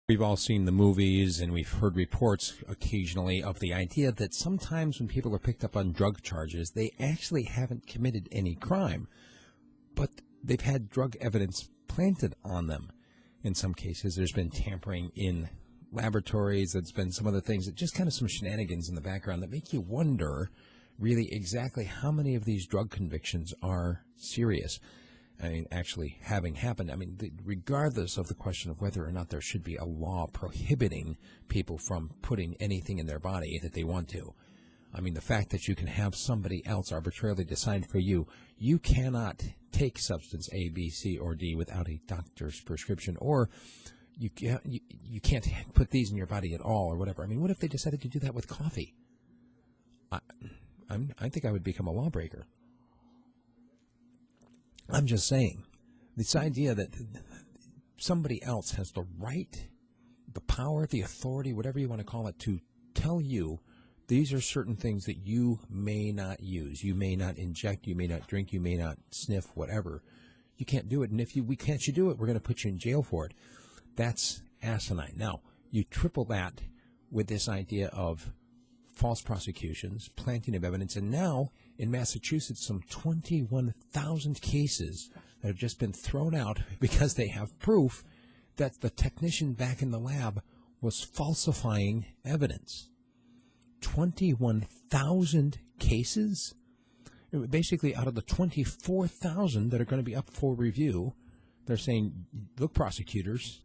We've all seen the movies and we've heard reports occasionally of the idea that sometimes when people are picked up on drug charges, they actually haven't committed any crime, but they've had drug evidence planted on them. In some cases, there's been tampering in laboratories. There's been some other things, that just kind of some shenanigans in the background that make you wonder really exactly how many of these drug convictions are serious. I mean, actually having happened. I mean, regardless of the question of whether or not there should be a law prohibiting people from putting anything in their body that they want to. I mean, the fact that you can have somebody else arbitrarily decide for you, you cannot take substance A, B, C, or D without a doctor's prescription, or you can't put these in your body at all, or whatever. I mean, what if they decided to do that with coffee? I think I would become a lawbreaker. I'm just saying, this idea that somebody else has the right, the power, the authority, whatever you want to call it, to tell you these are certain things that you may not use, you may not inject, you may not drink, you may not sniff, whatever. You can't do it, and if we can't do it, we're going to put you in jail for it. That's asinine. Now, you triple that with this idea of false prosecutions, planting of evidence, and now in Massachusetts, some 21,000 cases that have just been thrown out because they have proof that the technician back in the lab was falsifying evidence. 21,000 cases? Basically, out of the 24,000 that are going to be up for review, they're saying, look, prosecutors,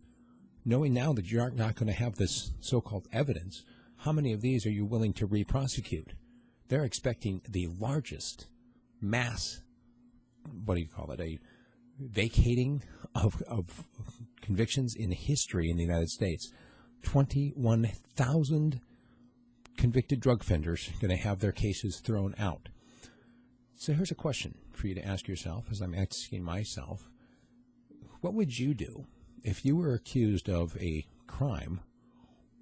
knowing now that you're not going to have this so-called evidence, how many of these are you willing to re-prosecute? They're expecting the largest mass, what do you call it, a vacating of convictions in history in the United States. 21,000 convicted drug offenders going to have their cases thrown out. So here's a question for you to ask yourself, as I'm asking myself. What would you do if you were accused of a crime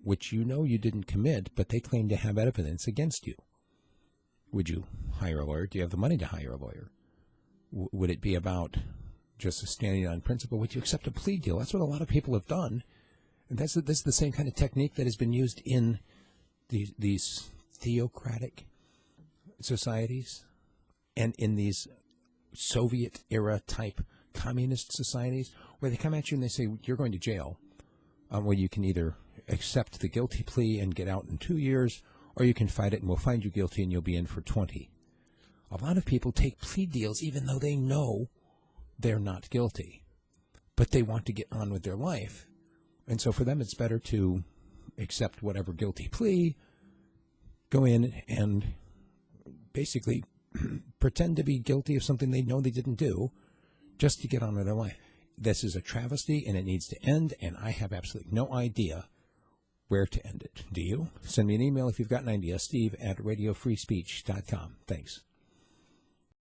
which you know you didn't commit, but they claim to have evidence against you? Would you hire a lawyer? Do you have the money to hire a lawyer? Would it be about just standing on principle? Would you accept a plea deal? That's what a lot of people have done. And this is the same kind of technique that has been used in these theocratic societies and in these Soviet-era type communist societies, where they come at you and they say, you're going to jail, where you can either accept the guilty plea and get out in 2 years, or you can fight it and we'll find you guilty and you'll be in for 20. A lot of people take plea deals even though they know they're not guilty, but they want to get on with their life. And so for them, it's better to accept whatever guilty plea, go in and basically pretend to be guilty of something they know they didn't do just to get on with their life. This is a travesty and it needs to end, and I have absolutely no idea where to end it. Do you? Send me an email if you've got an idea, steve@radiofreespeech.com. Thanks.